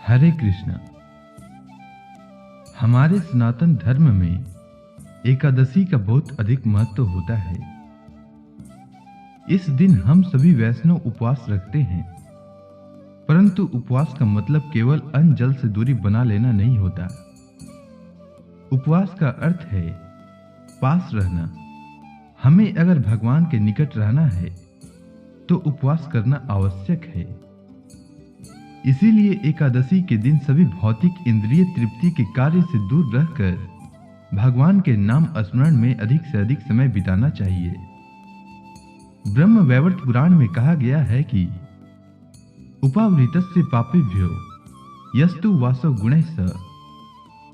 हरे कृष्णा। हमारे सनातन धर्म में एकादशी का बहुत अधिक महत्व होता है। इस दिन हम सभी वैष्णव उपवास रखते हैं, परंतु उपवास का मतलब केवल अन्न जल से दूरी बना लेना नहीं होता। उपवास का अर्थ है पास रहना। हमें अगर भगवान के निकट रहना है तो उपवास करना आवश्यक है। इसीलिए एकादशी के दिन सभी भौतिक इंद्रिय तृप्ति के कार्य से दूर रहकर भगवान के नाम स्मरण में अधिक से अधिक समय बिताना चाहिए। ब्रह्म वैवर्त पुराण में कहा गया है कि उपावृतस्य पापेभ्यो यस्तु वासो गुणैः स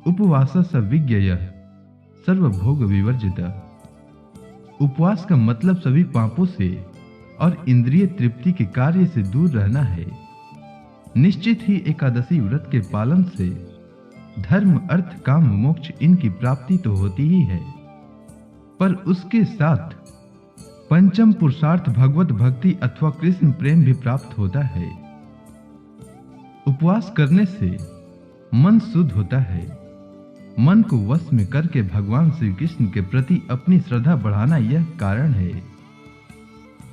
उपवासः स विज्ञेयः सर्वभोग विवर्जित। उपवास का मतलब सभी पापों से और इंद्रिय तृप्ति के कार्य से दूर रहना है। निश्चित ही एकादशी व्रत के पालन से धर्म अर्थ काम मोक्ष इनकी प्राप्ति तो होती ही है, पर उसके साथ पंचम पुरुषार्थ भगवत भक्ति अथवा कृष्ण प्रेम भी प्राप्त होता है। उपवास करने से मन शुद्ध होता है। मन को वश में करके भगवान श्री कृष्ण के प्रति अपनी श्रद्धा बढ़ाना यह कारण है।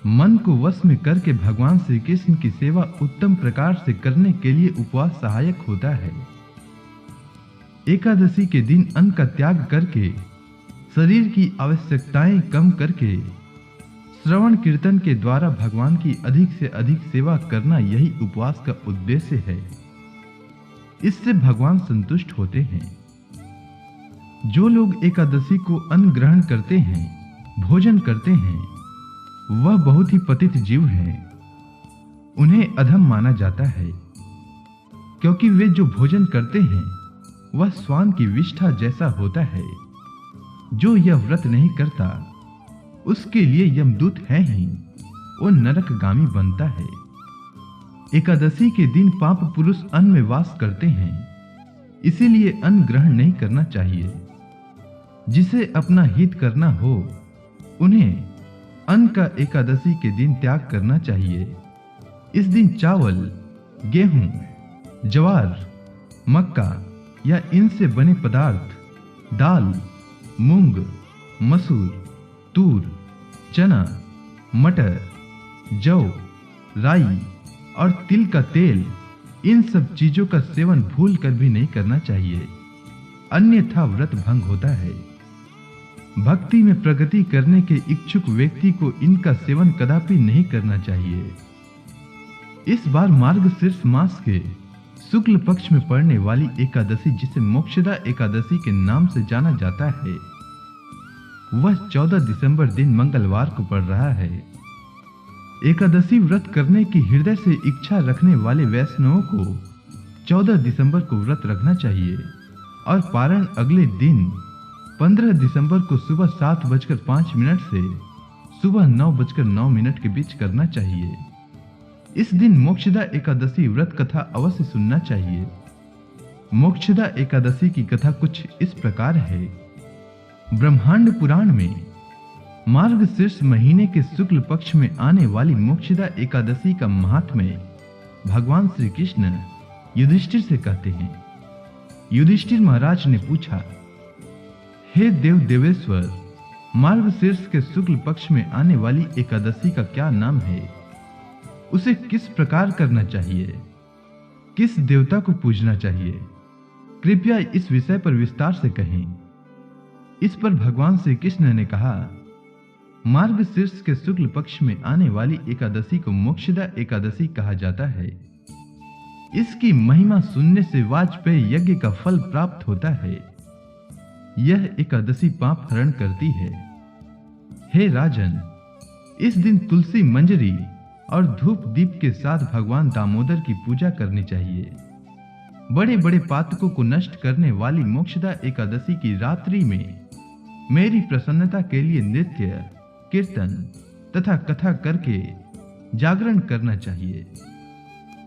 मन को वश में करके भगवान श्री कृष्ण की सेवा उत्तम प्रकार से करने के लिए उपवास सहायक होता है। एकादशी के दिन अन्न का त्याग करके शरीर की आवश्यकताएं कम करके श्रवण कीर्तन के द्वारा भगवान की अधिक से अधिक सेवा करना यही उपवास का उद्देश्य है। इससे भगवान संतुष्ट होते हैं। जो लोग एकादशी को अन्न ग्रहण करते हैं, भोजन करते हैं, वह बहुत ही पतित जीव हैं। उन्हें अधम माना जाता है, क्योंकि वे जो भोजन करते हैं वह श्वान की विष्ठा जैसा होता है। जो यह व्रत नहीं करता उसके लिए यमदूत है ही, वो नरकगामी बनता है। एकादशी के दिन पाप पुरुष अन्न में वास करते हैं, इसीलिए अन्न ग्रहण नहीं करना चाहिए। जिसे अपना हित करना हो उन्हें अन्न का एकादशी के दिन त्याग करना चाहिए। इस दिन चावल, गेहूं, ज्वार, मक्का या इनसे बने पदार्थ, दाल, मूंग, मसूर, तूर, चना, मटर, जौ, राई और तिल का तेल, इन सब चीजों का सेवन भूल कर भी नहीं करना चाहिए, अन्यथा व्रत भंग होता है। भक्ति में प्रगति करने के इच्छुक व्यक्ति को इनका सेवन कदापि नहीं करना चाहिए। इस बार मार्गशीर्ष मास के शुक्ल पक्ष में पड़ने वाली एकादशी, जिसे मोक्षदा एकादशी के नाम से जाना जाता है, वह 14 दिसंबर दिन मंगलवार को पड़ रहा है। एकादशी व्रत करने की हृदय से इच्छा रखने वाले वैष्णवों को 14 दिसंबर को व्रत रखना चाहिए और पारण अगले दिन 15 दिसंबर को सुबह 7:05 से सुबह 9:09 के बीच करना चाहिए। इस दिन मोक्षदा एकादशी व्रत कथा अवश्य सुनना चाहिए। मोक्षदा एकादशी की कथा कुछ इस प्रकार है। ब्रह्मांड पुराण में मार्गशीर्ष महीने के शुक्ल पक्ष में आने वाली मोक्षदा एकादशी का महात्म्य भगवान श्री कृष्ण युधिष्ठिर से कहते हैं। युधिष्ठिर महाराज ने पूछा, हे देव देवेश्वर, मार्गशीर्ष के शुक्ल पक्ष में आने वाली एकादशी का क्या नाम है? उसे किस प्रकार करना चाहिए? किस देवता को पूजना चाहिए? कृपया इस विषय पर विस्तार से कहें। इस पर भगवान श्री कृष्ण ने कहा, मार्गशीर्ष के शुक्ल पक्ष में आने वाली एकादशी को मोक्षदा एकादशी कहा जाता है। इसकी महिमा सुनने से वाजपेय यज्ञ का फल प्राप्त होता है। यह एकादशी पाप हरण करती है। हे राजन, इस दिन तुलसी मंजरी और धूप दीप के साथ भगवान दामोदर की पूजा करनी चाहिए। बड़े बड़े पातकों को नष्ट करने वाली मोक्षदा एकादशी की रात्रि में मेरी प्रसन्नता के लिए नृत्य, कीर्तन तथा कथा करके जागरण करना चाहिए।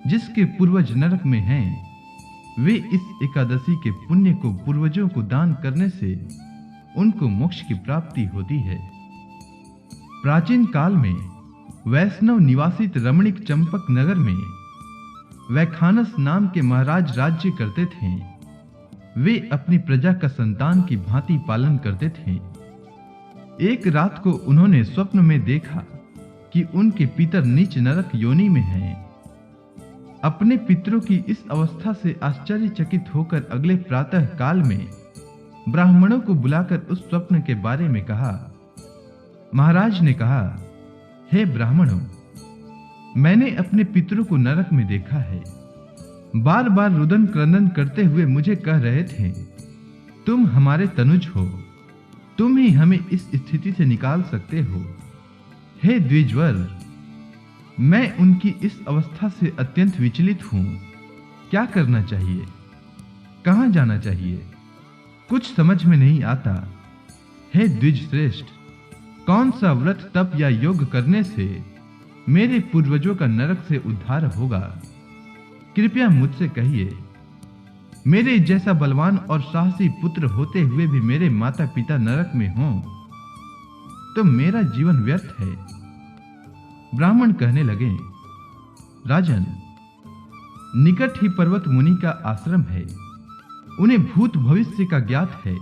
जिसके पूर्वज नरक में हैं, वे इस एकादशी के पुण्य को पूर्वजों को दान करने से उनको मोक्ष की प्राप्ति होती है। प्राचीन काल में वैष्णव निवासित रमणीक चंपक नगर में वैखानस नाम के महाराज राज्य करते थे। वे अपनी प्रजा का संतान की भांति पालन करते थे। एक रात को उन्होंने स्वप्न में देखा कि उनके पितर नीच नरक योनि में हैं। अपने पितरों की इस अवस्था से आश्चर्यचकित होकर अगले प्रातः काल में ब्राह्मणों को बुलाकर उस स्वप्न के बारे में कहा। महाराज ने कहा, हे ब्राह्मणों, मैंने अपने पितरों को नरक में देखा है। बार बार रुदन क्रंदन करते हुए मुझे कह रहे थे, तुम हमारे तनुज हो, तुम ही हमें इस स्थिति से निकाल सकते हो। हे द्विजवर, मैं उनकी इस अवस्था से अत्यंत विचलित हूं। क्या करना चाहिए, कहां जाना चाहिए, कुछ समझ में नहीं आता। हे द्विज श्रेष्ठ, कौन सा व्रत तप या योग करने से मेरे पूर्वजों का नरक से उद्धार होगा? कृपया मुझसे कहिए। मेरे जैसा बलवान और साहसी पुत्र होते हुए भी मेरे माता पिता नरक में हों तो मेरा जीवन व्यर्थ है। ब्राह्मण कहने लगे, राजन, निकट ही पर्वत मुनि का आश्रम है, उन्हें भूत भविष्य का ज्ञात है।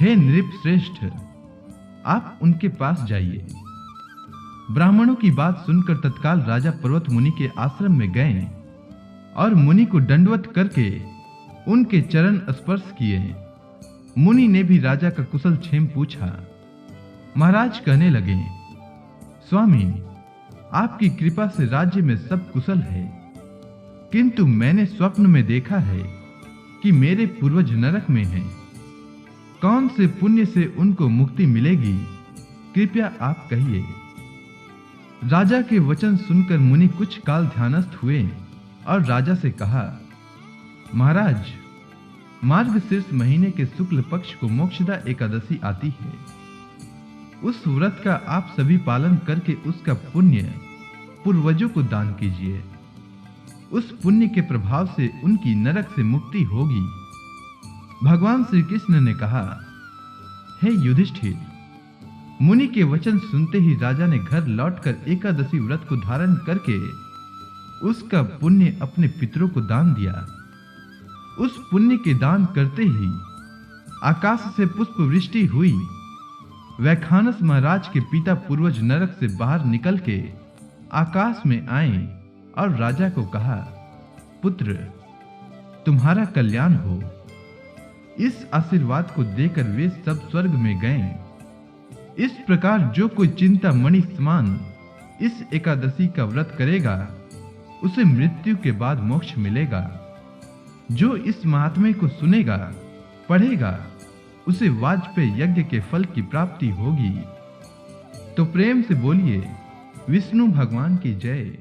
हे नृप श्रेष्ठ, आप उनके पास जाइए। ब्राह्मणों की बात सुनकर तत्काल राजा पर्वत मुनि के आश्रम में गए और मुनि को दंडवत करके उनके चरण स्पर्श किए। मुनि ने भी राजा का कुशल क्षेम पूछा। महाराज कहने लगे, स्वामी, आपकी कृपा से राज्य में सब कुशल है, किंतु मैंने स्वप्न में देखा है कि मेरे पूर्वज नरक में हैं। कौन से पुण्य से उनको मुक्ति मिलेगी, कृपया आप कहिए। राजा के वचन सुनकर मुनि कुछ काल ध्यानस्थ हुए और राजा से कहा, महाराज, मार्गशीर्ष महीने के शुक्ल पक्ष को मोक्षदा एकादशी आती है। उस व्रत का आप सभी पालन करके उसका पुण्य पूर्वजों को दान कीजिए। उस पुण्य के प्रभाव से उनकी नरक से मुक्ति होगी। भगवान श्री कृष्ण ने कहा, हे युधिष्ठिर, मुनि के वचन सुनते ही राजा ने घर लौटकर एकादशी व्रत को धारण करके उसका पुण्य अपने पितरों को दान दिया। उस पुण्य के दान करते ही आकाश से पुष्प वृष्टि हुई। वैखानस महाराज के पिता पूर्वज नरक से बाहर निकल के आकाश में आए और राजा को कहा, पुत्र, तुम्हारा कल्याण हो। इस आशीर्वाद को देकर वे सब स्वर्ग में गए। इस प्रकार जो कोई चिंता मणि समान इस एकादशी का व्रत करेगा, उसे मृत्यु के बाद मोक्ष मिलेगा। जो इस महात्म्य को सुनेगा, पढ़ेगा, उसे वाजपेय यज्ञ के फल की प्राप्ति होगी। तो प्रेम से बोलिए, विष्णु भगवान की जय।